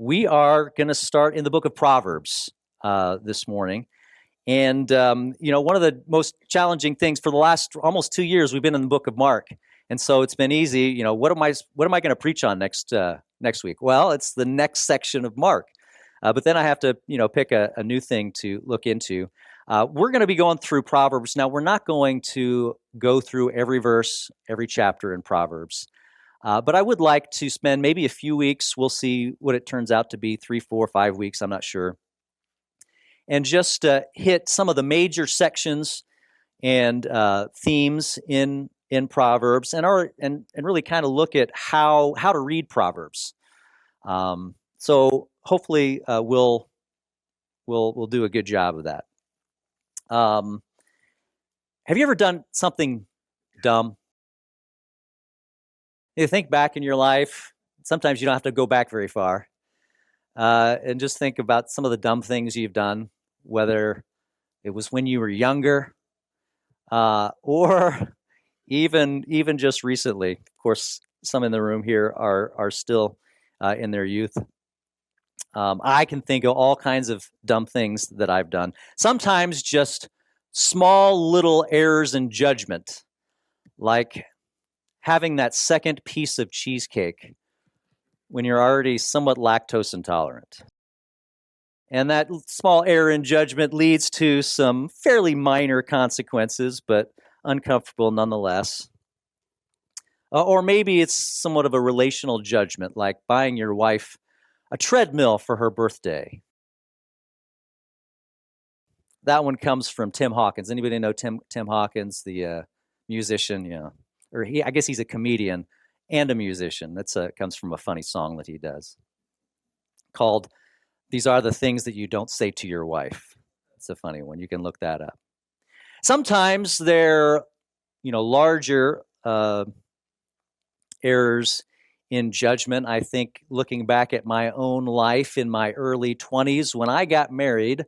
We are going to start in the Book of Proverbs this morning. And, one of the most challenging things for the last almost 2 years, we've been in the book of Mark. And so it's been easy. What am I going to preach on next week? Well, it's the next section of Mark. But then I have to, pick a new thing to look into. We're going to be going through Proverbs. Now, we're not going to go through every verse, every chapter in Proverbs. But I would like to spend maybe a few weeks. We'll see what it turns out to be, 3, 4, 5 weeks. I'm not sure. And just hit some of the major sections and themes in Proverbs, and really kind of look at how to read Proverbs. So hopefully we'll do a good job of that. Have you ever done something dumb? You think back in your life. Sometimes you don't have to go back very far. And just think about some of the dumb things you've done, whether it was when you were younger, or even just recently. Of course, some in the room here are still in their youth. I can think of all kinds of dumb things that I've done. Sometimes just small little errors in judgment, like having that second piece of cheesecake when you're already somewhat lactose intolerant. And that small error in judgment leads to some fairly minor consequences, but uncomfortable nonetheless. Or maybe it's somewhat of a relational judgment, like buying your wife a treadmill for her birthday. That one comes from Tim Hawkins. Anybody know Tim Hawkins, the musician? Yeah, or I guess he's a comedian and a musician. That's comes from a funny song that he does called "These Are the Things That You Don't Say to Your Wife." It's a funny one. You can look that up. Sometimes they're, larger errors in judgment. I think looking back at my own life in my early 20s, when I got married,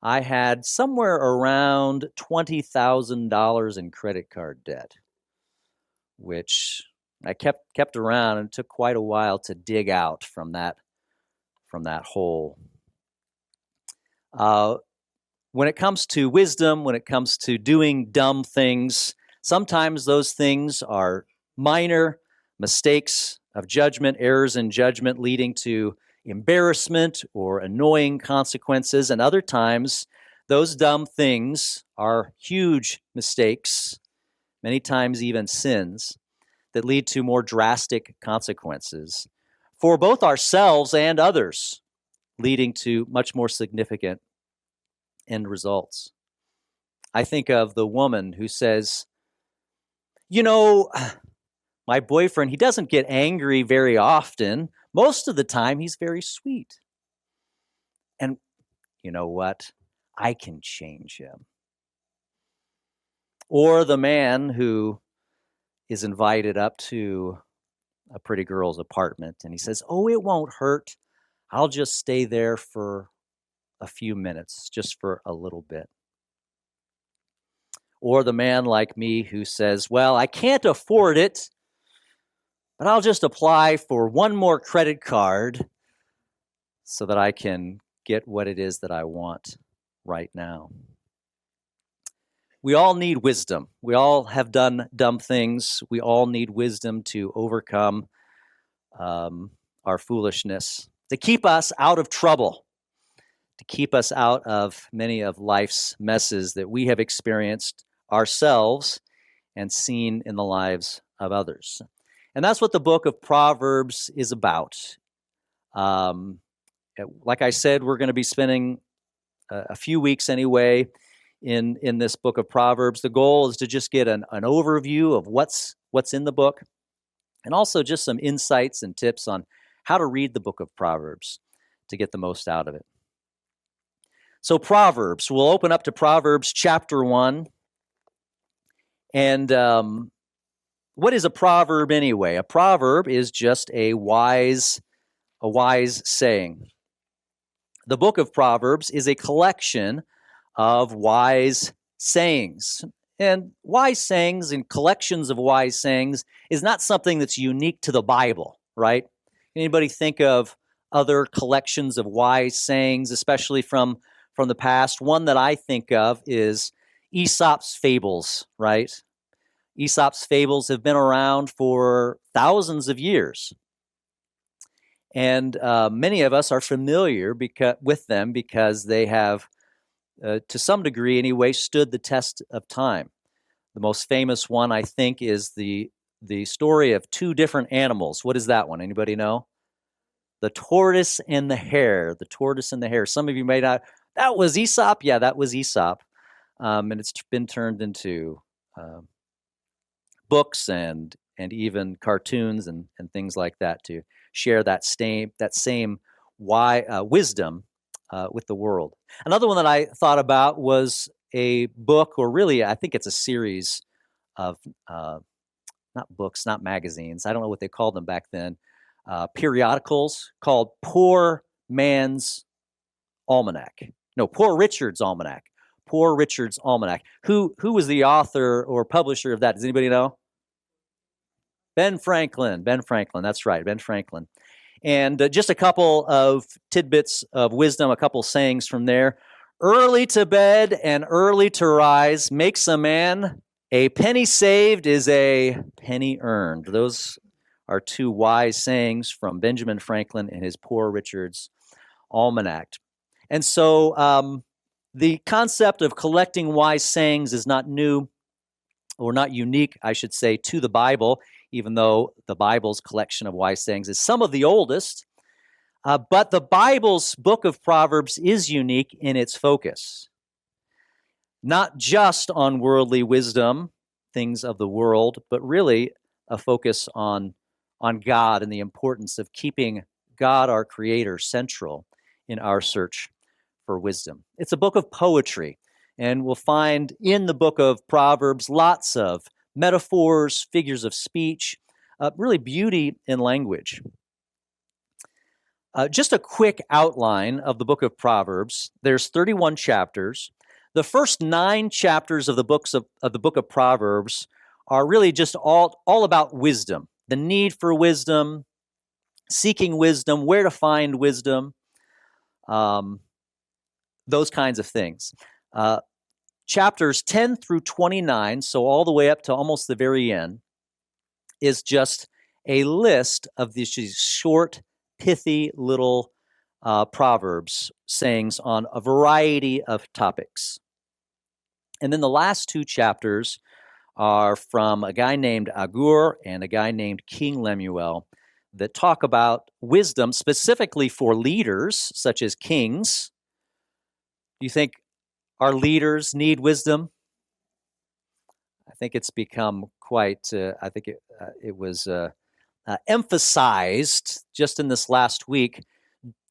I had somewhere around $20,000 in credit card debt, which I kept around, and it took quite a while to dig out from that hole. When it comes to wisdom, when it comes to doing dumb things, sometimes those things are minor mistakes of judgment, errors in judgment leading to embarrassment or annoying consequences. And other times, those dumb things are huge mistakes, many times even sins, that lead to more drastic consequences for both ourselves and others, leading to much more significant end results. I think of the woman who says, my boyfriend, he doesn't get angry very often. Most of the time, he's very sweet. And you know what? I can change him. Or the man who is invited up to a pretty girl's apartment, and he says, "Oh, it won't hurt. I'll just stay there for a few minutes, just for a little bit." Or the man like me who says, "Well, I can't afford it, but I'll just apply for one more credit card so that I can get what it is that I want right now." We all need wisdom. We all have done dumb things. We all need wisdom to overcome our foolishness, to keep us out of trouble, to keep us out of many of life's messes that we have experienced ourselves and seen in the lives of others. And that's what the book of Proverbs is about. Like I said, we're going to be spending a few weeks anyway in this book of Proverbs. The goal is to just get an overview of what's in the book, and also just some insights and tips on how to read the book of Proverbs to get the most out of it. So Proverbs, we'll open up to Proverbs chapter 1. And what is a proverb anyway? A proverb is just a wise saying. The book of Proverbs is a collection of wise sayings. And wise sayings and collections of wise sayings is not something that's unique to the Bible, right? Anybody think of other collections of wise sayings, especially from the past. One that I think of is Aesop's Fables, right? Aesop's Fables have been around for thousands of years. And many of us are familiar with them because they have, to some degree anyway, stood the test of time. The most famous one, I think, is the story of two different animals. What is that one? Anybody know? The tortoise and the hare. The tortoise and the hare. Some of you may not. That was Aesop? Yeah, that was Aesop. And it's been turned into books and even cartoons and things like that to share that same wisdom with the world. Another one that I thought about was a book, or really, I think it's a series of not books, not magazines. I don't know what they called them back then. Periodicals called Poor Man's Almanac. No, Poor Richard's Almanac. Poor Richard's Almanac. Who was the author or publisher of that? Does anybody know? Ben Franklin. Ben Franklin. That's right, Ben Franklin. And just a couple of tidbits of wisdom, a couple sayings from there. Early to bed and early to rise makes a man. A penny saved is a penny earned. Those are two wise sayings from Benjamin Franklin in his Poor Richard's Almanac. And so the concept of collecting wise sayings is not new, or not unique, I should say, to the Bible, even though the Bible's collection of wise sayings is some of the oldest. But the Bible's book of Proverbs is unique in its focus, not just on worldly wisdom, things of the world, but really a focus on God and the importance of keeping God, our Creator, central in our search for wisdom. It's a book of poetry, and we'll find in the book of Proverbs lots of metaphors, figures of speech, really beauty in language. Just a quick outline of the book of Proverbs. There's 31 chapters. The first 9 chapters of the book of Proverbs are really just all about wisdom, the need for wisdom, seeking wisdom, where to find wisdom, those kinds of things. Chapters 10 through 29, so all the way up to almost the very end, is just a list of these short, pithy little Proverbs sayings on a variety of topics. And then the last 2 chapters are from a guy named Agur and a guy named King Lemuel that talk about wisdom specifically for leaders, such as kings. Do you think our leaders need wisdom? I think it's become quite, I think it was emphasized just in this last week,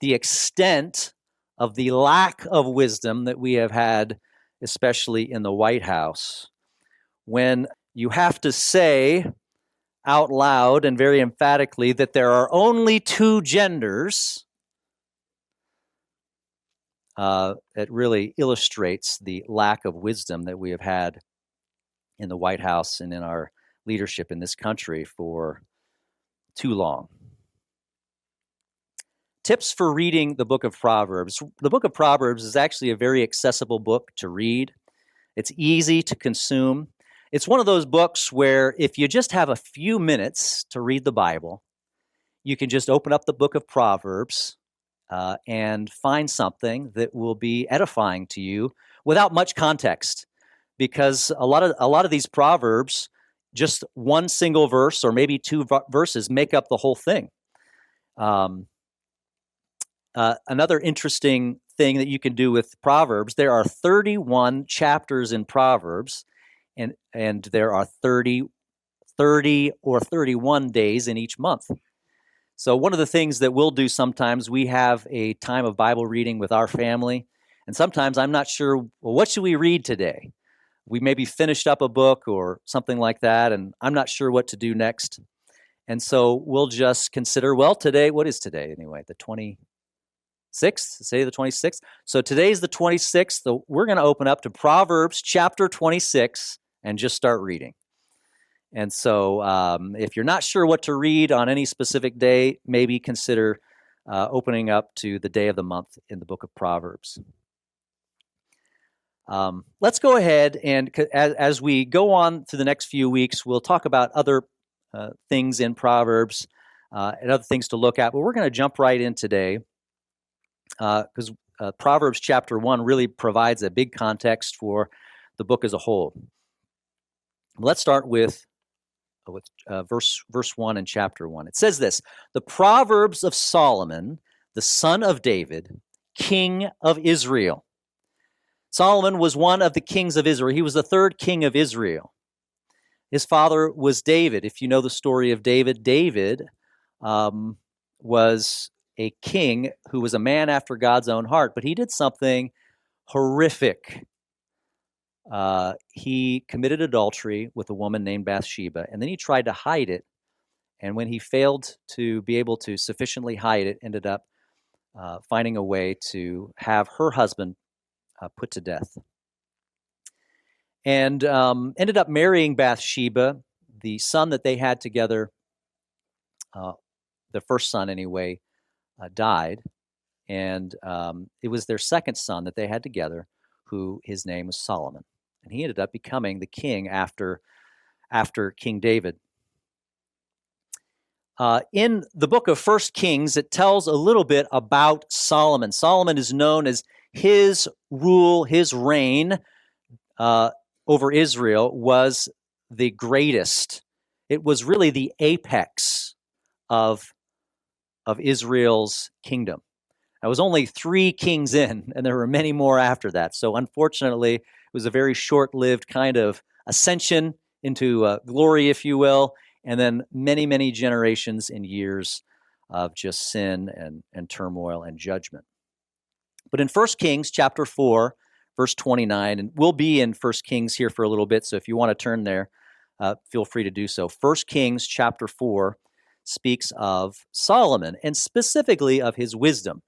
the extent of the lack of wisdom that we have had, especially in the White House. When you have to say out loud and very emphatically that there are only 2 genders, it really illustrates the lack of wisdom that we have had in the White House and in our leadership in this country for too long. Tips for reading the book of Proverbs. The book of Proverbs is actually a very accessible book to read. It's easy to consume. It's one of those books where if you just have a few minutes to read the Bible, you can just open up the book of Proverbs and find something that will be edifying to you without much context, because a lot of these Proverbs, just one single verse or maybe 2 verses make up the whole thing. Another interesting thing that you can do with Proverbs, there are 31 chapters in Proverbs, and there are 30 or 31 days in each month. So one of the things that we'll do sometimes, we have a time of Bible reading with our family, and sometimes I'm not sure, well, what should we read today? We maybe finished up a book or something like that, and I'm not sure what to do next. And so we'll just consider, well, today, what is today anyway? The 26th? Say the 26th? So today's the 26th. So we're going to open up to Proverbs chapter 26 and just start reading. And so if you're not sure what to read on any specific day, maybe consider opening up to the day of the month in the book of Proverbs. Let's go ahead and as we go on through the next few weeks, we'll talk about other things in Proverbs and other things to look at. But we're going to jump right in today because Proverbs chapter 1 really provides a big context for the book as a whole. Let's start with verse 1 in chapter 1. It says this: "The Proverbs of Solomon, the son of David, king of Israel." Solomon was one of the kings of Israel. He was the third king of Israel. His father was David. If you know the story of David, David was a king who was a man after God's own heart, but he did something horrific. He committed adultery with a woman named Bathsheba, and then he tried to hide it. And when he failed to be able to sufficiently hide it, ended up finding a way to have her husband put to death. And ended up marrying Bathsheba. The son that they had together, the first son anyway, died. And it was their second son that they had together, who his name was Solomon. And he ended up becoming the king after King David. In the book of 1 Kings, it tells a little bit about Solomon. Solomon is known as his rule, his reign over Israel was the greatest. It was really the apex of Israel's kingdom. There was only 3 kings in, and there were many more after that. So unfortunately, it was a very short-lived kind of ascension into glory, if you will, and then many, many generations and years of just sin and turmoil and judgment. But in 1 Kings chapter 4, verse 29, and we'll be in 1 Kings here for a little bit, so if you want to turn there, feel free to do so. 1 Kings chapter 4 speaks of Solomon, and specifically of his wisdom.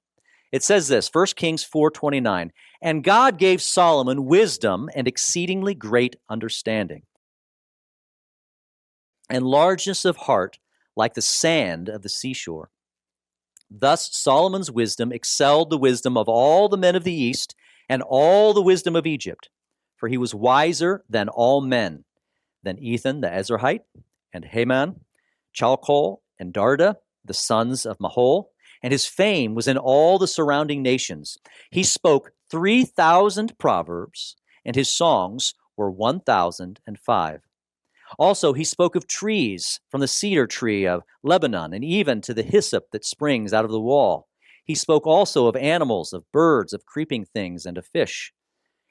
It says this, 1 Kings 4:29, "And God gave Solomon wisdom and exceedingly great understanding, and largeness of heart like the sand of the seashore. Thus Solomon's wisdom excelled the wisdom of all the men of the East and all the wisdom of Egypt, for he was wiser than all men, than Ethan the Ezrahite, and Heman, Chalcol, and Darda, the sons of Mahol, and his fame was in all the surrounding nations. He spoke 3,000 proverbs, and his songs were 1,005. Also, he spoke of trees, from the cedar tree of Lebanon, and even to the hyssop that springs out of the wall. He spoke also of animals, of birds, of creeping things, and of fish.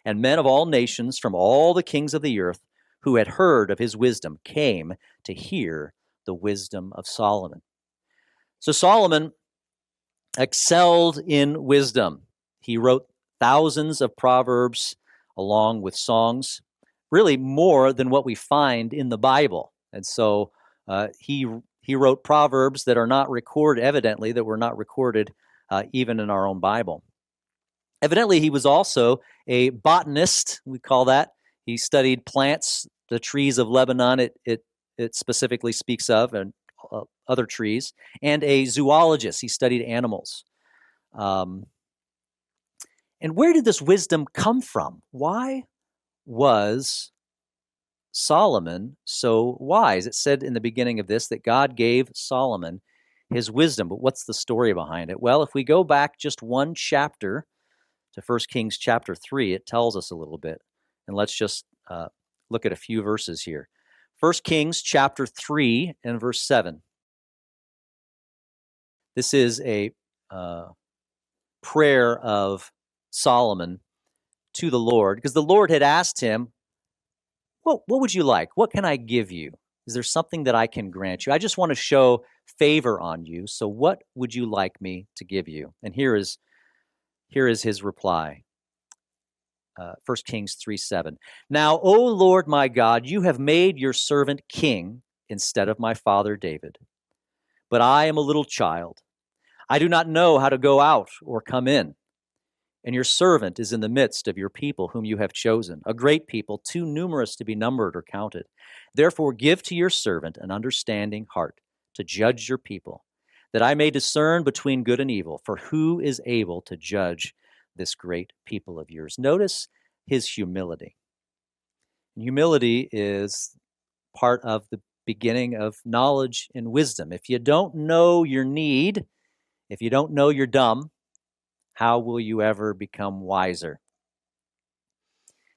And men of all nations from all the kings of the earth who had heard of his wisdom came to hear the wisdom of Solomon." So Solomon excelled in wisdom. He wrote thousands of proverbs along with songs, really more than what we find in the Bible. And so he wrote proverbs that are not recorded, evidently, that were not recorded even in our own Bible. Evidently, he was also a botanist, we call that. He studied plants, the trees of Lebanon, it specifically speaks of, and other trees, and a zoologist. He studied animals. And where did this wisdom come from? Why was Solomon so wise? It said in the beginning of this that God gave Solomon his wisdom. But what's the story behind it? Well, if we go back just one chapter to 1 Kings chapter 3, it tells us a little bit. And let's just look at a few verses here. 1 Kings chapter 3 and verse 7. This is a prayer of Solomon to the Lord, because the Lord had asked him, what would you like? What can I give you? Is there something that I can grant you? I just want to show favor on you. So what would you like me to give you? And here is his reply. 1 Kings 3:7. "Now, O Lord my God, you have made your servant king instead of my father David. But I am a little child. I do not know how to go out or come in. And your servant is in the midst of your people whom you have chosen, a great people, too numerous to be numbered or counted. Therefore give to your servant an understanding heart to judge your people, that I may discern between good and evil. For who is able to judge this great people of yours?" Notice his humility. Humility is part of the beginning of knowledge and wisdom. If you don't know your need, if you don't know you're dumb, how will you ever become wiser?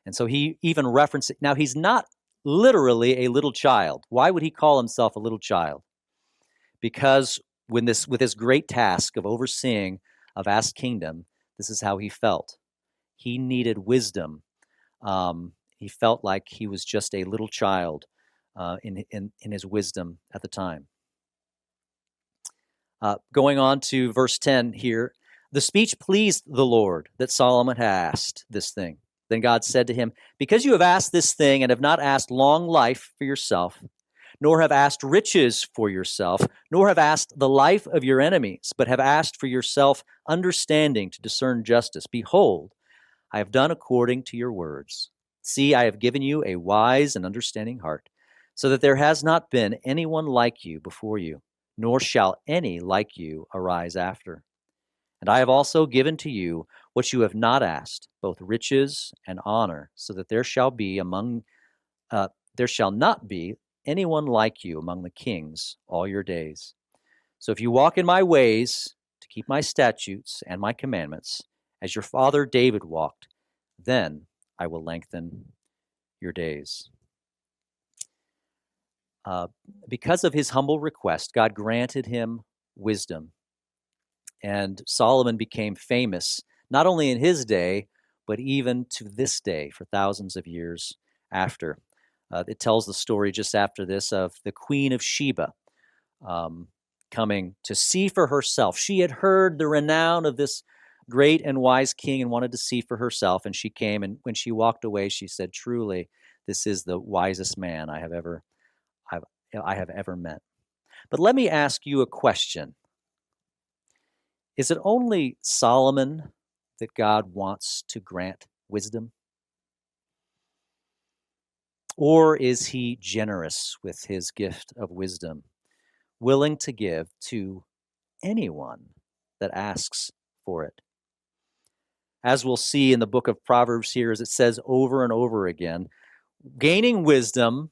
And so he even references, now he's not literally a little child. Why would he call himself a little child? Because with this great task of overseeing a vast kingdom, this is how he felt. He needed wisdom. He felt like he was just a little child in his wisdom at the time. Going on to verse 10 here, the speech pleased the Lord that Solomon had asked this thing. Then God said to him, "Because you have asked this thing and have not asked long life for yourself, nor have asked riches for yourself, nor have asked the life of your enemies, but have asked for yourself understanding to discern justice, behold, I have done according to your words. See, I have given you a wise and understanding heart, so that there has not been anyone like you before you, nor shall any like you arise after. And I have also given to you what you have not asked, both riches and honor, so that there shall not be anyone like you among the kings all your days. So if you walk in my ways to keep my statutes and my commandments, as your father David walked, then I will lengthen your days." Because of his humble request, God granted him wisdom. And Solomon became famous, not only in his day, but even to this day for thousands of years after. It tells the story just after this of the Queen of Sheba coming to see for herself. She had heard the renown of this great and wise king and wanted to see for herself. And she came, and when she walked away, she said, "Truly, this is the wisest man I have ever met." But let me ask you a question. Is it only Solomon that God wants to grant wisdom? Or is he generous with his gift of wisdom, willing to give to anyone that asks for it? As we'll see in the book of Proverbs here, as it says over and over again, gaining wisdom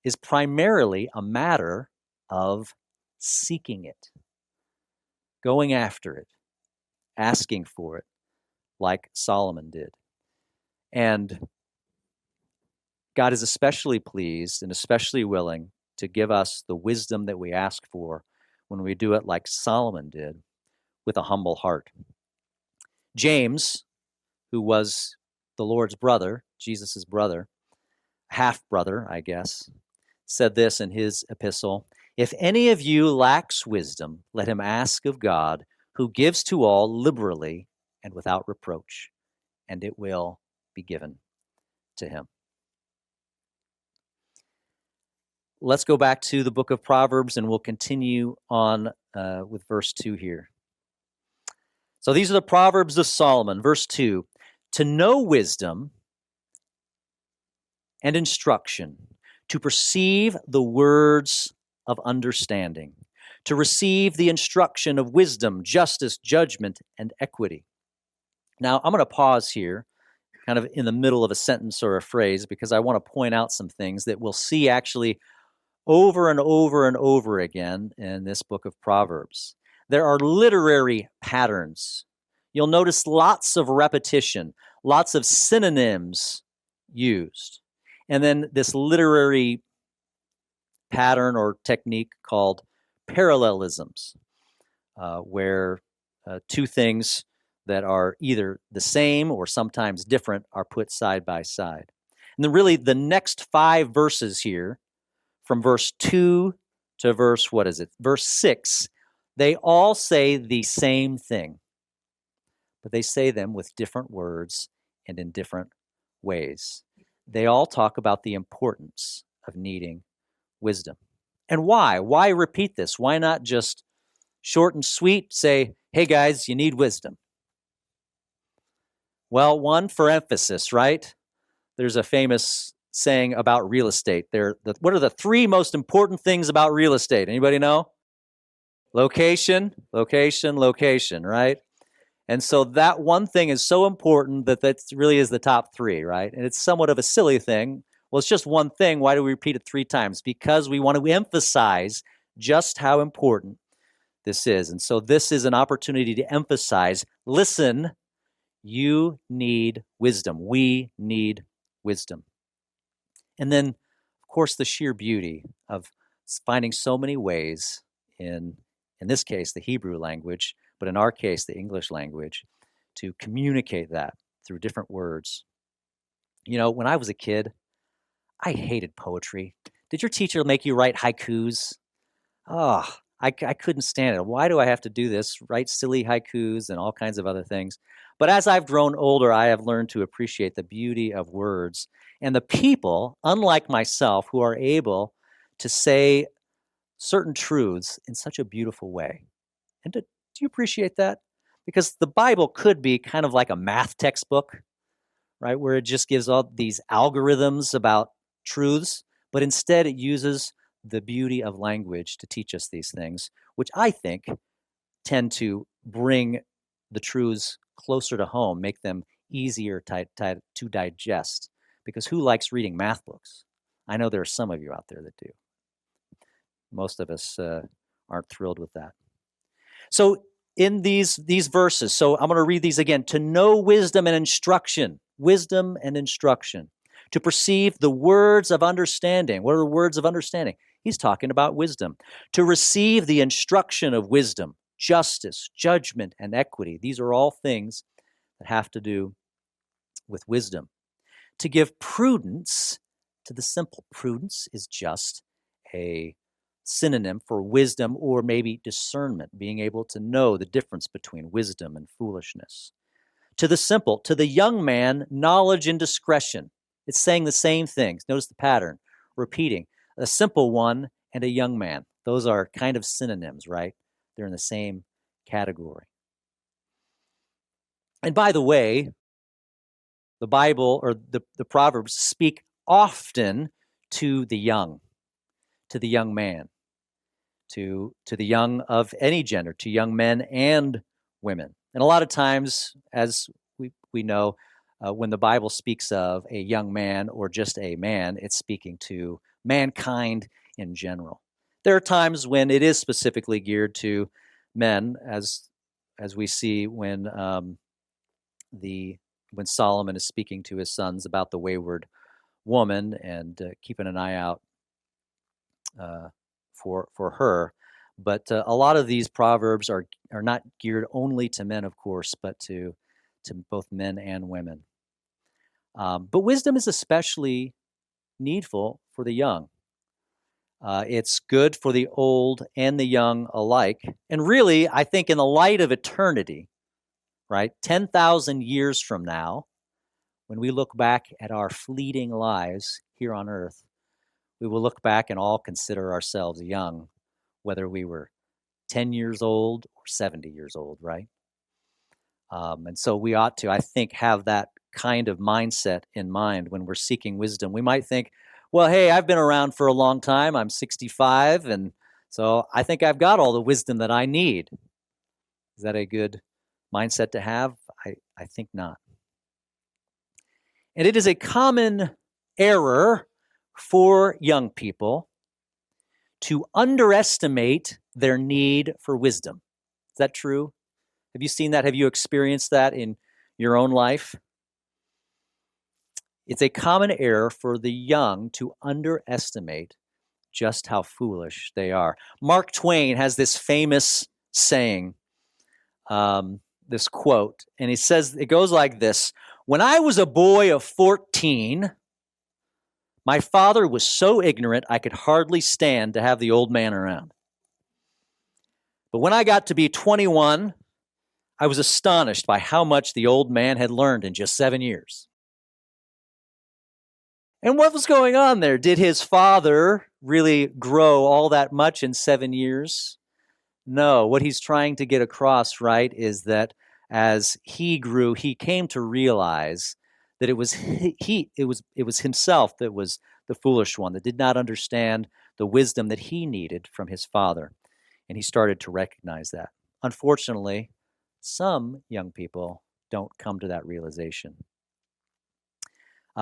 is primarily a matter of seeking it, going after it, asking for it, like Solomon did. And God is especially pleased and especially willing to give us the wisdom that we ask for when we do it like Solomon did, with a humble heart. James, who was the Lord's brother, Jesus' brother, half-brother, I guess, said this in his epistle, "If any of you lacks wisdom, let him ask of God, who gives to all liberally and without reproach, and it will be given to him." Let's go back to the book of Proverbs, and we'll continue on with verse 2 here. So these are the Proverbs of Solomon. Verse 2, "To know wisdom and instruction, to perceive the words of understanding, to receive the instruction of wisdom, justice, judgment, and equity." Now, I'm going to pause here, kind of in the middle of a sentence or a phrase, because I want to point out some things that we'll see actually over and over and over again in this book of Proverbs. There are literary patterns. You'll notice lots of repetition, lots of synonyms used. And then this literary pattern or technique called parallelisms, where two things that are either the same or sometimes different are put side by side. And then really the next 5 verses here, from verse 2 to verse 6, they all say the same thing, but they say them with different words and in different ways. They all talk about the importance of needing wisdom. And why? Why repeat this? Why not just short and sweet say, "Hey guys, you need wisdom"? Well, one, for emphasis, right? There's a famous saying about real estate. What are the 3 most important things about real estate? Anybody know? Location, location, location, right? And so that one thing is so important that really is the top three, right? And it's somewhat of a silly thing. Well, it's just one thing. Why do we repeat it three times? Because we want to emphasize just how important this is. And so this is an opportunity to emphasize, listen, you need wisdom. We need wisdom. And then, of course, the sheer beauty of finding so many ways in this case, the Hebrew language, but in our case, the English language, to communicate that through different words. You know, when I was a kid, I hated poetry. Did your teacher make you write haikus? Oh, I couldn't stand it. Why do I have to do this? Write silly haikus and all kinds of other things. But as I've grown older, I have learned to appreciate the beauty of words and the people, unlike myself, who are able to say certain truths in such a beautiful way. And do you appreciate that? Because the Bible could be kind of like a math textbook, right? Where it just gives all these algorithms about truths, but instead it uses the beauty of language to teach us these things, which I think tend to bring the truths closer to home, make them easier to digest. Because who likes reading math books? I know there are some of you out there that do. Most of us aren't thrilled with that. So in these verses, so I'm going to read these again. To know wisdom and instruction, to perceive the words of understanding. What are the words of understanding? He's talking about wisdom. To receive the instruction of wisdom, justice, judgment, and equity. These are all things that have to do with wisdom. To give prudence to the simple. Prudence is just a synonym for wisdom or maybe discernment, being able to know the difference between wisdom and foolishness. To the simple, to the young man, knowledge and discretion. It's saying the same things. Notice the pattern, repeating. A simple one and a young man. Those are kind of synonyms, right? They're in the same category. And by the way, the Bible or the Proverbs speak often to the young man, to the young of any gender, to young men and women. And a lot of times, as we know, when the Bible speaks of a young man or just a man, it's speaking to mankind in general. There are times when it is specifically geared to men, as we see when Solomon is speaking to his sons about the wayward woman and keeping an eye out for her. But a lot of these proverbs are not geared only to men, of course, but to both men and women. But wisdom is especially needful for the young. It's good for the old and the young alike. And really, I think in the light of eternity, right, 10,000 years from now, when we look back at our fleeting lives here on earth, we will look back and all consider ourselves young, whether we were 10 years old or 70 years old, right? And so we ought to, I think, have that kind of mindset in mind when we're seeking wisdom. We might think, well, hey, I've been around for a long time. I'm 65, and so I think I've got all the wisdom that I need. Is that a good mindset to have? I think not. And it is a common error for young people to underestimate their need for wisdom. Is that true? Have you seen that? Have you experienced that in your own life? It's a common error for the young to underestimate just how foolish they are. Mark Twain has this famous saying, this quote, and he says, it goes like this: "When I was a boy of 14, my father was so ignorant I could hardly stand to have the old man around. But when I got to be 21, I was astonished by how much the old man had learned in just 7 years." And what was going on there? Did his father really grow all that much in 7 years? No. What he's trying to get across, right, is that as he grew, he came to realize that it was himself that was the foolish one, that did not understand the wisdom that he needed from his father. And he started to recognize that. Unfortunately, some young people don't come to that realization.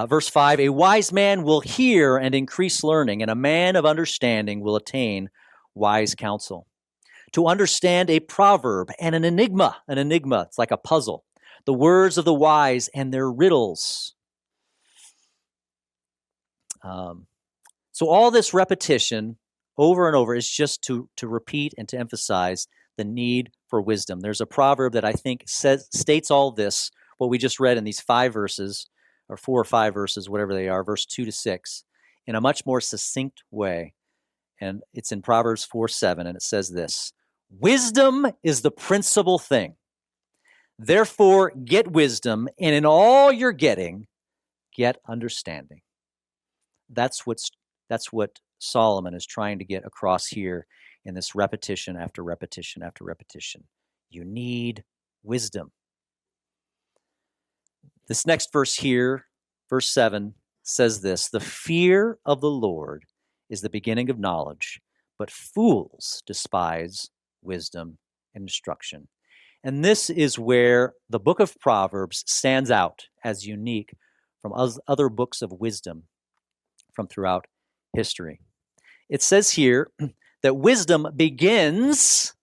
Verse 5, a wise man will hear and increase learning, and a man of understanding will attain wise counsel. To understand a proverb and an enigma, it's like a puzzle, the words of the wise and their riddles. So all this repetition over and over is just to repeat and to emphasize the need for wisdom. There's a proverb that I think states all this, what we just read in these 5 verses, or 4 or 5 verses, whatever they are, verse 2 to 6, in a much more succinct way. And it's in Proverbs 4:7, and it says this: wisdom is the principal thing. Therefore, get wisdom, and in all you're getting, get understanding. That's what Solomon is trying to get across here in this repetition after repetition after repetition. You need wisdom. This next verse here, verse 7, says this: the fear of the Lord is the beginning of knowledge, but fools despise wisdom and instruction. And this is where the book of Proverbs stands out as unique from other books of wisdom from throughout history. It says here that wisdom begins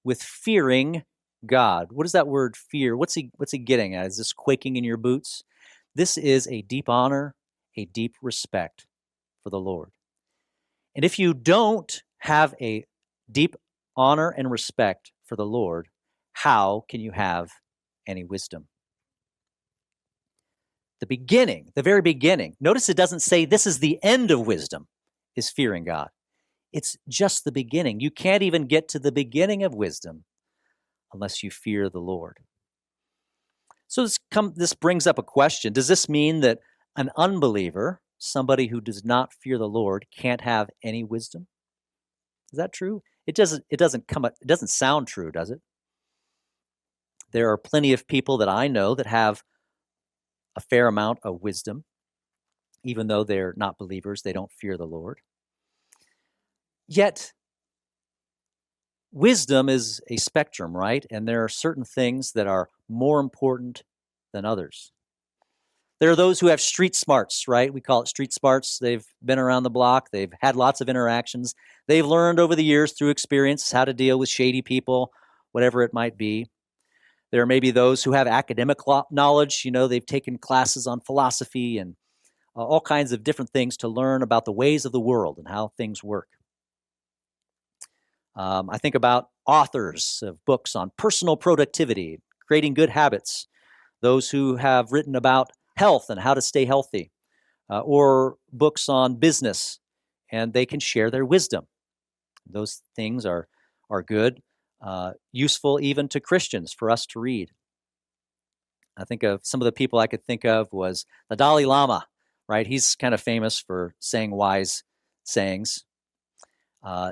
with fearing God. What is that word fear? What's he getting at? Is this quaking in your boots? This is a deep honor, a deep respect for the Lord. And if you don't have a deep honor and respect for the Lord, how can you have any wisdom? The beginning, the very beginning. Notice it doesn't say this is the end of wisdom, is fearing God. It's just the beginning. You can't even get to the beginning of wisdom unless you fear the Lord. So this brings up a question. Does this mean that an unbeliever, somebody who does not fear the Lord, can't have any wisdom? Is that true? It doesn't sound true, does it? There are plenty of people that I know that have a fair amount of wisdom, even though they're not believers, they don't fear the Lord. Yet, wisdom is a spectrum, right? And there are certain things that are more important than others. There are those who have street smarts, right? We call it street smarts. They've been around the block. They've had lots of interactions. They've learned over the years through experience how to deal with shady people, whatever it might be. There may be those who have academic knowledge. They've taken classes on philosophy and all kinds of different things to learn about the ways of the world and how things work. I think about authors of books on personal productivity, creating good habits, those who have written about health and how to stay healthy, or books on business, and they can share their wisdom. Those things are good, useful even to Christians for us to read. I think of some of the people I could think of was the Dalai Lama, right? He's kind of famous for saying wise sayings.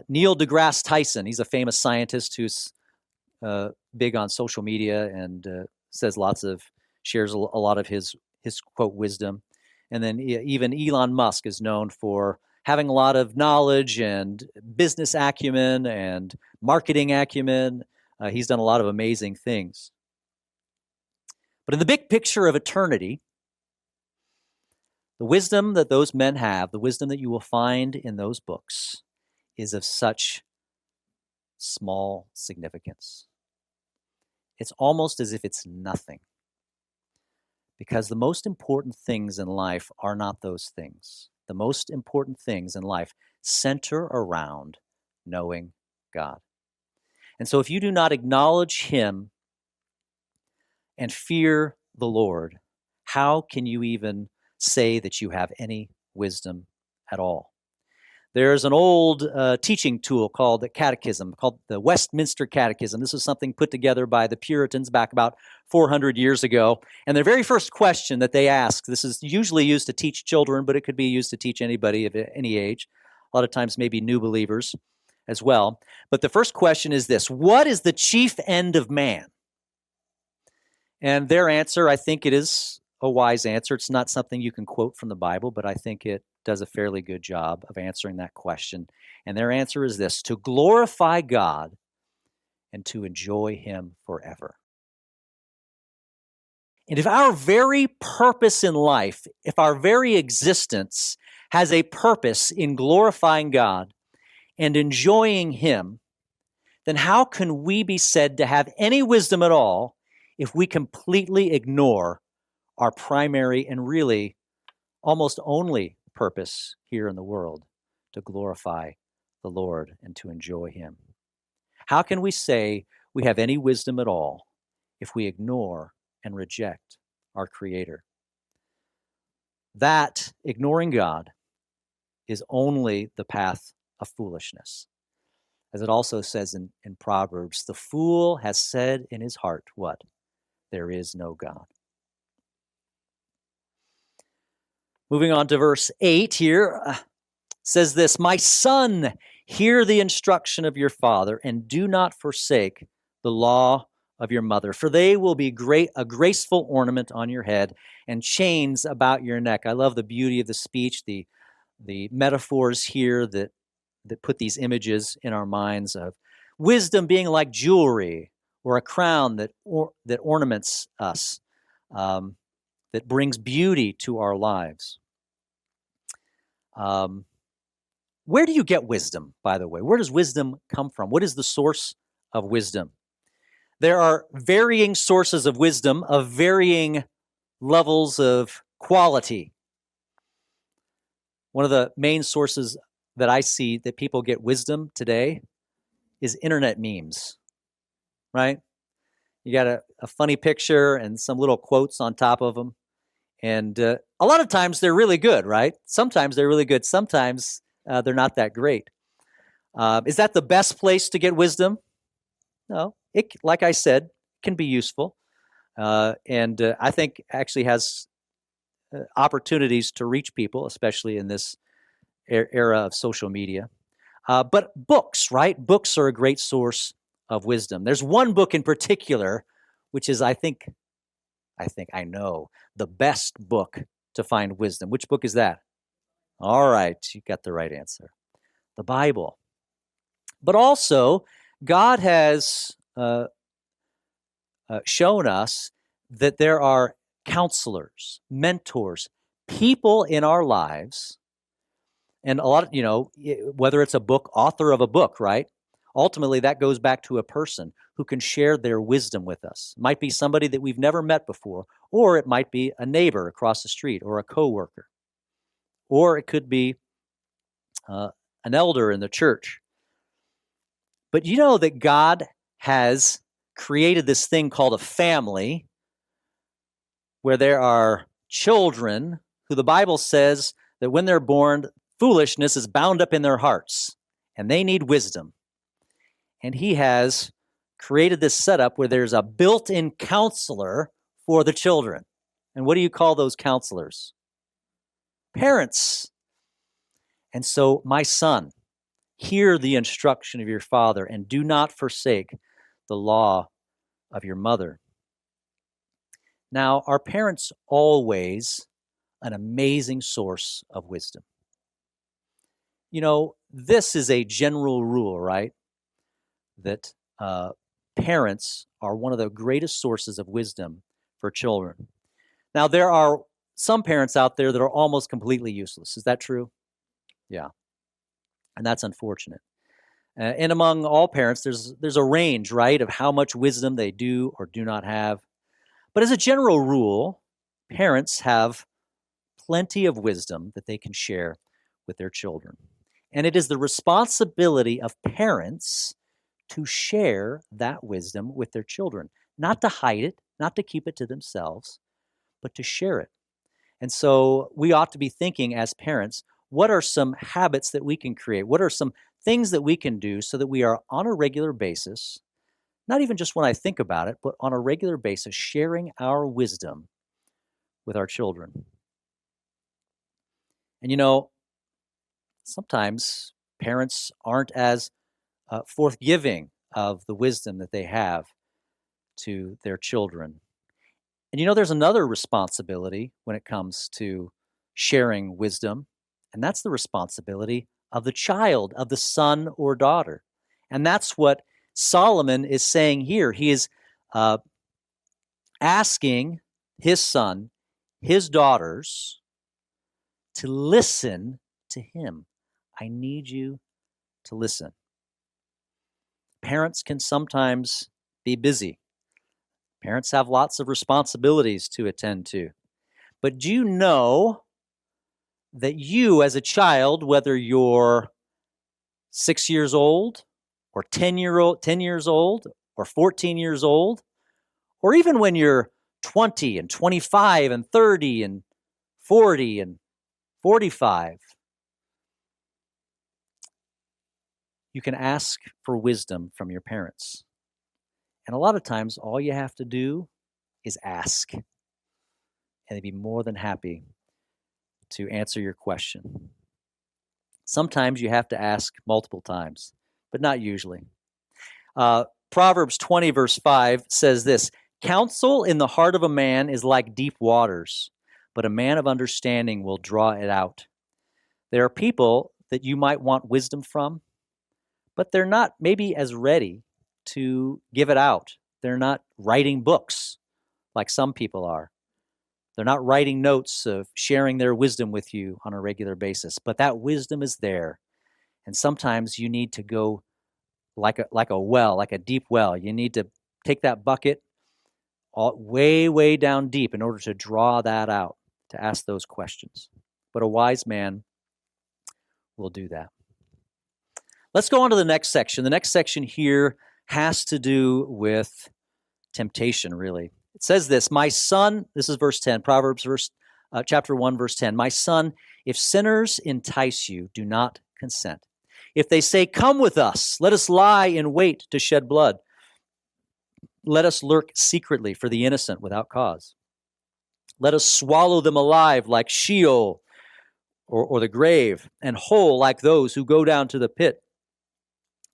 Neil deGrasse Tyson, he's a famous scientist who's big on social media and shares a lot of his quote wisdom. And then even Elon Musk is known for having a lot of knowledge and business acumen and marketing acumen. He's done a lot of amazing things. But in the big picture of eternity, the wisdom that those men have, the wisdom that you will find in those books, is of such small significance. It's almost as if it's nothing. Because the most important things in life are not those things. The most important things in life center around knowing God. And so if you do not acknowledge Him and fear the Lord, how can you even say that you have any wisdom at all? There's an old teaching tool called the Catechism, called the Westminster Catechism. This was something put together by the Puritans back about 400 years ago. And their very first question that they ask, this is usually used to teach children, but it could be used to teach anybody of any age, a lot of times maybe new believers as well. But the first question is this: what is the chief end of man? And their answer, I think it is a wise answer. It's not something you can quote from the Bible, but I think it does a fairly good job of answering that question. And their answer is this: to glorify God and to enjoy Him forever. And if our very purpose in life, if our very existence has a purpose in glorifying God and enjoying Him, then how can we be said to have any wisdom at all if we completely ignore our primary and really almost only purpose here in the world, to glorify the Lord and to enjoy Him? How can we say we have any wisdom at all if we ignore and reject our Creator? That, ignoring God, is only the path of foolishness. As it also says in Proverbs, the fool has said in his heart, what? There is no God. Moving on to verse 8 here, says this: my son, hear the instruction of your father, and do not forsake the law of your mother, for they will be a graceful ornament on your head and chains about your neck. I love the beauty of the speech, the metaphors here that put these images in our minds of wisdom being like jewelry or a crown that ornaments us, that brings beauty to our lives. Where do you get wisdom, by the way? Where does wisdom come from? What is the source of wisdom? There are varying sources of wisdom of varying levels of quality. One of the main sources that I see that people get wisdom today is internet memes, right? You got a funny picture and some little quotes on top of them. And a lot of times they're really good, right? Sometimes they're really good. Sometimes they're not that great. Is that the best place to get wisdom? No. It, like I said, can be useful. And I think actually has opportunities to reach people, especially in this era of social media. But books, right? Books are a great source of wisdom. There's one book in particular, which is, I know, the best book to find wisdom. Which book is that? All right, you got the right answer. The Bible. But also, God has shown us that there are counselors, mentors, people in our lives, and a lot of, whether it's a book, author of a book, right? Ultimately, that goes back to a person who can share their wisdom with us. It might be somebody that we've never met before, or it might be a neighbor across the street, or a coworker, or it could be an elder in the church. But you know that God has created this thing called a family, where there are children who the Bible says that when they're born, foolishness is bound up in their hearts, and they need wisdom. And He has created this setup where there's a built-in counselor for the children. And what do you call those counselors? Parents. And so, my son, hear the instruction of your father, and do not forsake the law of your mother. Now, are parents always an amazing source of wisdom? This is a general rule, right? That parents are one of the greatest sources of wisdom for children. Now, there are some parents out there that are almost completely useless. Is that true? Yeah. And that's unfortunate. And among all parents, there's a range, right, of how much wisdom they do or do not have. But as a general rule, parents have plenty of wisdom that they can share with their children. And it is the responsibility of parents to share that wisdom with their children, not to hide it, not to keep it to themselves, but to share it. And so we ought to be thinking as parents, what are some habits that we can create? What are some things that we can do so that we are on a regular basis, not even just when I think about it, but on a regular basis, sharing our wisdom with our children? And sometimes parents aren't as forthgiving of the wisdom that they have to their children. And there's another responsibility when it comes to sharing wisdom, and that's the responsibility of the child, of the son or daughter. And that's what Solomon is saying here. He is asking his son, his daughters, to listen to him. I need you to listen. Parents can sometimes be busy. Parents have lots of responsibilities to attend to. But do you know that you as a child, whether you're 6 years old or 10 years old or 14 years old, or even when you're 20 and 25 and 30 and 40 and 45, you can ask for wisdom from your parents. And a lot of times, all you have to do is ask, and they'd be more than happy to answer your question. Sometimes you have to ask multiple times, but not usually. Proverbs 20, verse 5 says this, "Counsel in the heart of a man is like deep waters, but a man of understanding will draw it out." There are people that you might want wisdom from, but they're not maybe as ready to give it out. They're not writing books like some people are. They're not writing notes of sharing their wisdom with you on a regular basis, but that wisdom is there. And sometimes you need to go like a well, like a deep well. You need to take that bucket way, way down deep in order to draw that out, to ask those questions. But a wise man will do that. Let's go on to the next section. The next section here has to do with temptation, really. It says this, "My son," this is verse 10, Proverbs chapter 1, verse 10, "My son, if sinners entice you, do not consent. If they say, 'Come with us, let us lie in wait to shed blood. Let us lurk secretly for the innocent without cause. Let us swallow them alive like Sheol or the grave, and whole like those who go down to the pit.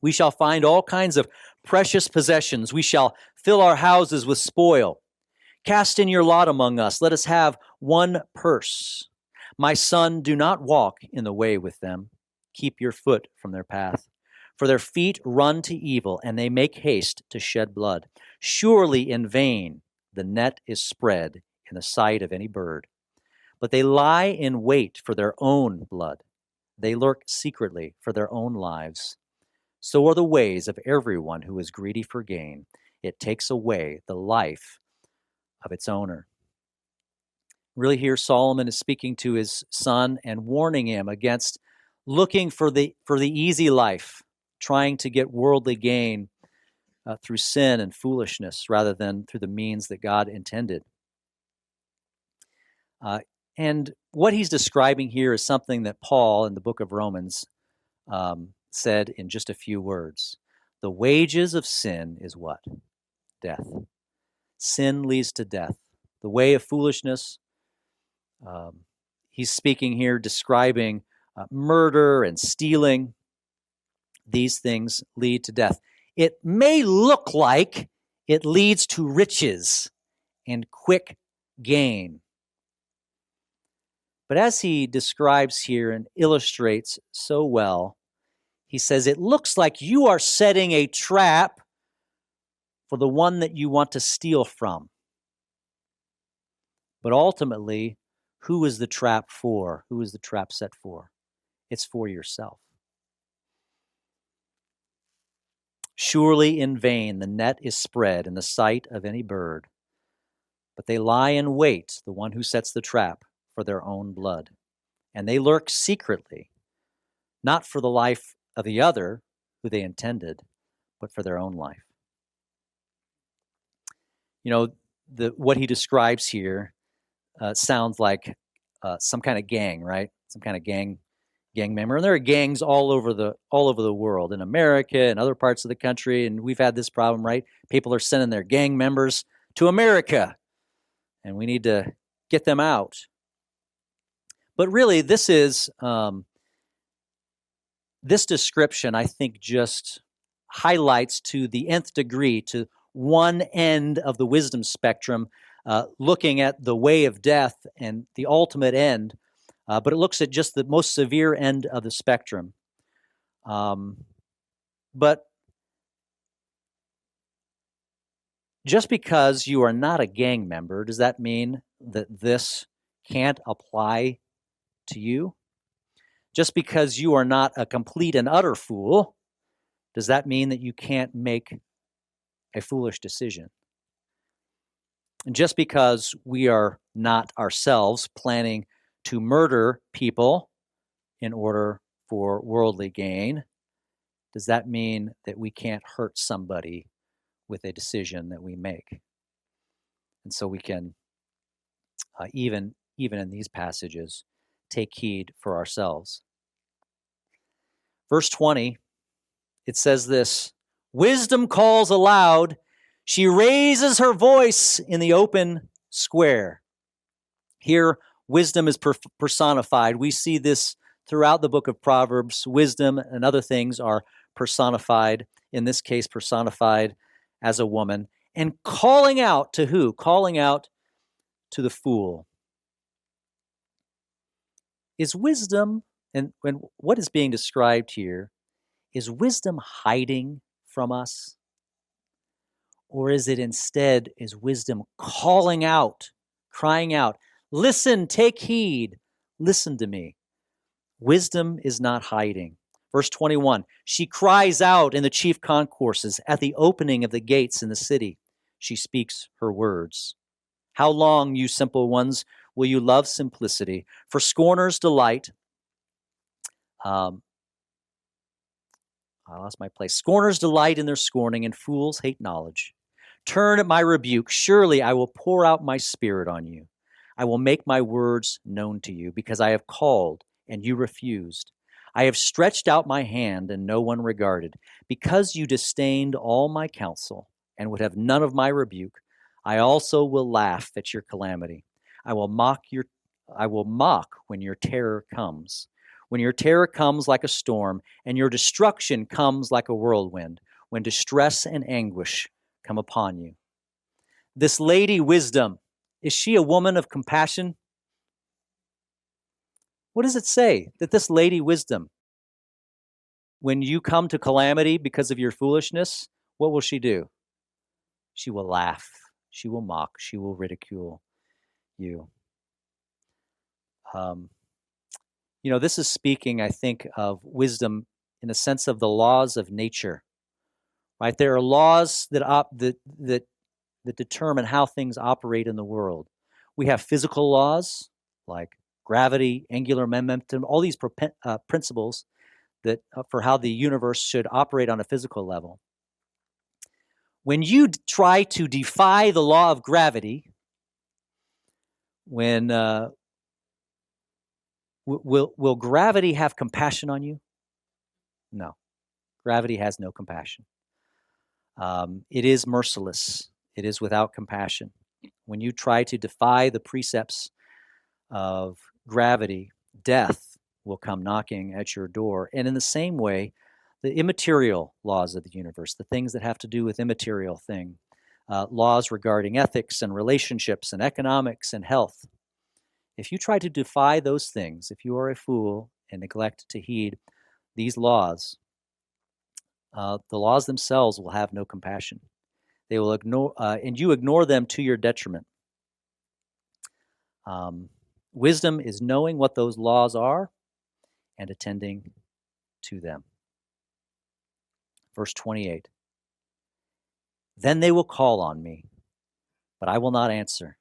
We shall find all kinds of precious possessions. We shall fill our houses with spoil. Cast in your lot among us. Let us have one purse. My son, do not walk in the way with them. Keep your foot from their path. For their feet run to evil, and they make haste to shed blood. Surely in vain the net is spread in the sight of any bird. But they lie in wait for their own blood. They lurk secretly for their own lives. So are the ways of everyone who is greedy for gain. It takes away the life of its owner." Really here, Solomon is speaking to his son and warning him against looking for the easy life, trying to get worldly gain through sin and foolishness rather than through the means that God intended. And what he's describing here is something that Paul in the book of Romans said in just a few words. The wages of sin is what? Death. Sin leads to death. The way of foolishness, he's speaking here, describing murder and stealing. These things lead to death. It may look like it leads to riches and quick gain. But as he describes here and illustrates so well, he says, it looks like you are setting a trap for the one that you want to steal from. But ultimately, who is the trap for? Who is the trap set for? It's for yourself. Surely in vain the net is spread in the sight of any bird, but they lie in wait, the one who sets the trap, for their own blood. And they lurk secretly, not for the life of the other who they intended, but for their own life. You know, what he describes here sounds like some kind of gang, right? Some kind of gang member. And there are gangs all over the world, in America and other parts of the country. And we've had this problem, right? People are sending their gang members to America, and we need to get them out. But really, this is this description, I think, just highlights to the nth degree to one end of the wisdom spectrum, looking at the way of death and the ultimate end, but it looks at just the most severe end of the spectrum. But just because you are not a gang member, does that mean that this can't apply to you? Just because you are not a complete and utter fool, does that mean that you can't make a foolish decision? And just because we are not ourselves planning to murder people in order for worldly gain, does that mean that we can't hurt somebody with a decision that we make? And so we can, even in these passages, take heed for ourselves. Verse 20, it says this: wisdom calls aloud, she raises her voice in the open square. Here, wisdom is personified. We see this throughout the book of Proverbs. Wisdom and other things are personified, in this case, personified as a woman. And calling out to who? Calling out to the fool. Is wisdom, and what is being described here, is wisdom hiding from us? Or is it instead, is wisdom calling out, crying out, listen, take heed, listen to me? Wisdom is not hiding. Verse 21, she cries out in the chief concourses, at the opening of the gates in the city. She speaks her words. How long, you simple ones, will you love simplicity? For scorners delight. I lost my place. Scorners delight in their scorning, and fools hate knowledge. Turn at my rebuke. Surely I will pour out my spirit on you. I will make my words known to you, because I have called and you refused. I have stretched out my hand and no one regarded. Because you disdained all my counsel and would have none of my rebuke, I also will laugh at your calamity. I will mock when your terror comes. When your terror comes like a storm and your destruction comes like a whirlwind, when distress and anguish come upon you. This lady wisdom, is she a woman of compassion? What does it say that this lady wisdom, when you come to calamity because of your foolishness, what will she do? She will laugh, she will mock, she will ridicule you. This is speaking, I think, of wisdom in the sense of the laws of nature, right? There are laws that determine how things operate in the world. We have physical laws like gravity, angular momentum, all these principles that for how the universe should operate on a physical level. When you try to defy the law of gravity, will gravity have compassion on you? No. Gravity has no compassion. It is merciless. It is without compassion. When you try to defy the precepts of gravity, death will come knocking at your door. And in the same way, the immaterial laws of the universe, the things that have to do with immaterial things, laws regarding ethics and relationships and economics and health. If you try to defy those things, if you are a fool and neglect to heed these laws, the laws themselves will have no compassion. They will ignore, and you ignore them to your detriment. Wisdom is knowing what those laws are and attending to them. Verse 28. Then they will call on me, but I will not answer.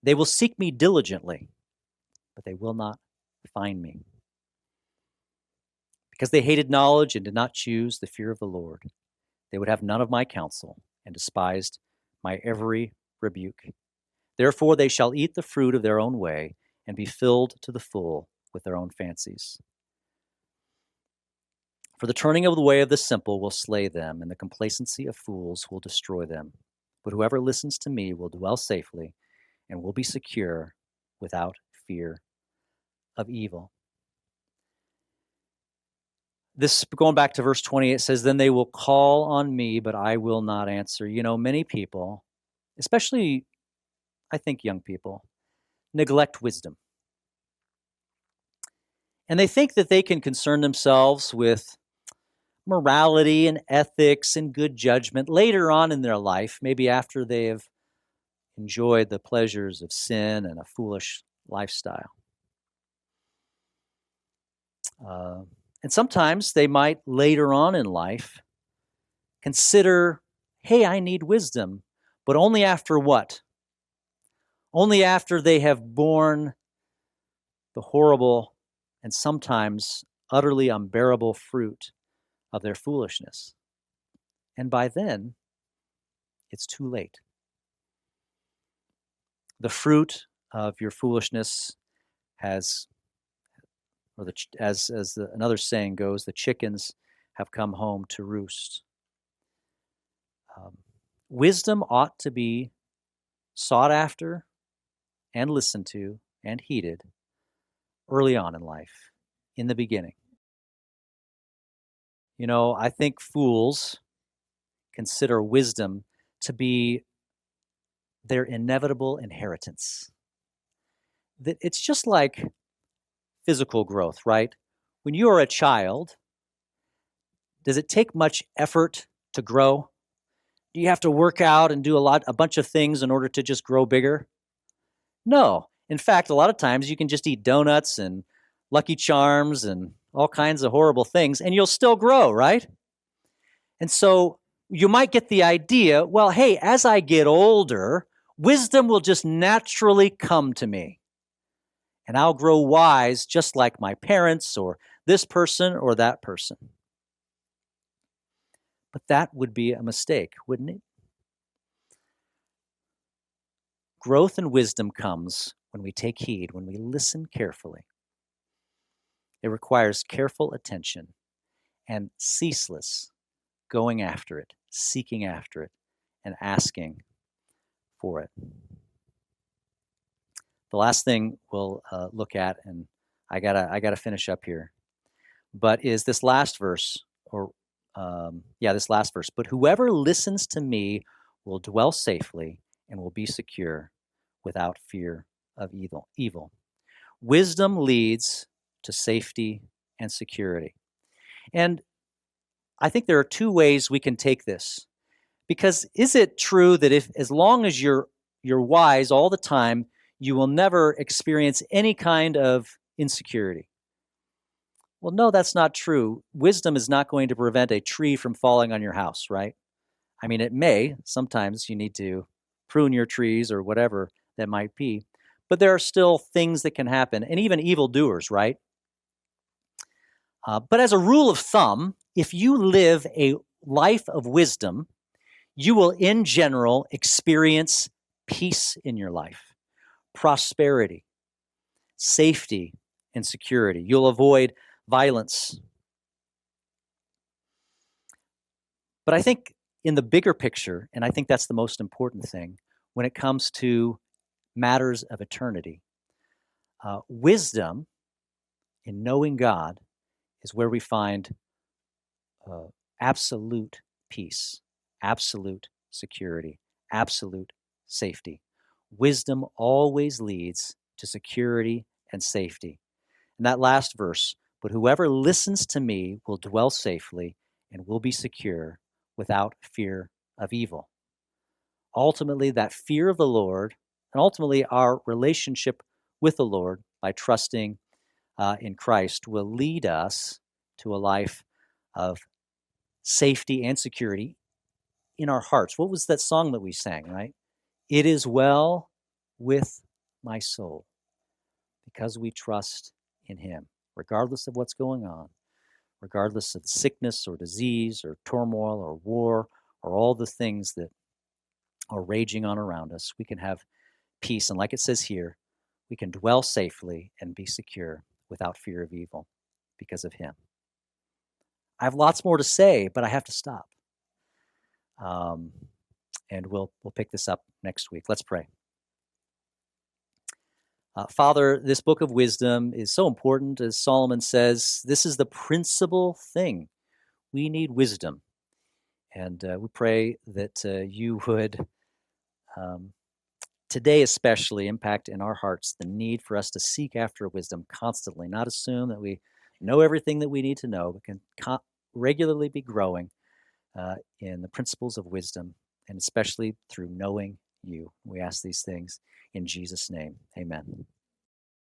They will seek me diligently, but they will not find me. Because they hated knowledge and did not choose the fear of the Lord, they would have none of my counsel and despised my every rebuke. Therefore they shall eat the fruit of their own way and be filled to the full with their own fancies. For the turning of the way of the simple will slay them, and the complacency of fools will destroy them. But whoever listens to me will dwell safely and will be secure without fear of evil. this, going back to verse 20, it says, then they will call on me, but I will not answer. Many people, especially, I think, young people, neglect wisdom. And they think that they can concern themselves with morality and ethics and good judgment later on in their life, maybe after they have enjoyed the pleasures of sin and a foolish lifestyle. And sometimes they might later on in life consider, hey, I need wisdom, but only after what? Only after they have borne the horrible and sometimes utterly unbearable fruit of their foolishness. And by then, it's too late. The fruit of your foolishness has, another saying goes, the chickens have come home to roost. Wisdom ought to be sought after and listened to and heeded early on in life, in the beginning. I think fools consider wisdom to be their inevitable inheritance. It's just like physical growth, right? When you are a child, does it take much effort to grow? Do you have to work out and do a bunch of things in order to just grow bigger? No. In fact, a lot of times you can just eat donuts and Lucky Charms and all kinds of horrible things, and you'll still grow, right? And so you might get the idea, well, hey, as I get older, wisdom will just naturally come to me. And I'll grow wise just like my parents or this person or that person. But that would be a mistake, wouldn't it? Growth and wisdom comes when we take heed, when we listen carefully. It requires careful attention and ceaseless going after it, seeking after it, and asking for it. The last thing we'll look at, and I gotta finish up here, but is this last verse, this last verse. But whoever listens to me will dwell safely and will be secure without fear of evil. Wisdom leads to safety and security. And I think there are two ways we can take this. Because is it true that as long as you're wise all the time, you will never experience any kind of insecurity? Well, no, that's not true. Wisdom is not going to prevent a tree from falling on your house, right? I mean, it may. Sometimes you need to prune your trees or whatever that might be. But there are still things that can happen, and even evildoers, right? But as a rule of thumb, if you live a life of wisdom, you will, in general, experience peace in your life, prosperity, safety, and security. You'll avoid violence. But I think in the bigger picture, and I think that's the most important thing, when it comes to matters of eternity, wisdom in knowing God is where we find absolute peace, absolute security, absolute safety. Wisdom always leads to security and safety. And that last verse, but whoever listens to me will dwell safely and will be secure without fear of evil. Ultimately, that fear of the Lord, and ultimately our relationship with the Lord by trusting in Christ, will lead us to a life of safety and security in our hearts. What was that song that we sang, right? It is well with my soul because we trust in him, regardless of what's going on, regardless of sickness or disease or turmoil or war or all the things that are raging on around us. We can have peace. And like it says here, we can dwell safely and be secure without fear of evil because of him. I have lots more to say, but I have to stop. And we'll pick this up next week. Let's pray. Father, this book of wisdom is so important. As Solomon says, this is the principal thing. We need wisdom. And we pray that you would, um, today especially, impact in our hearts the need for us to seek after wisdom constantly, not assume that we know everything that we need to know, but can regularly be growing in the principles of wisdom, and especially through knowing you. We ask these things in Jesus' name. Amen.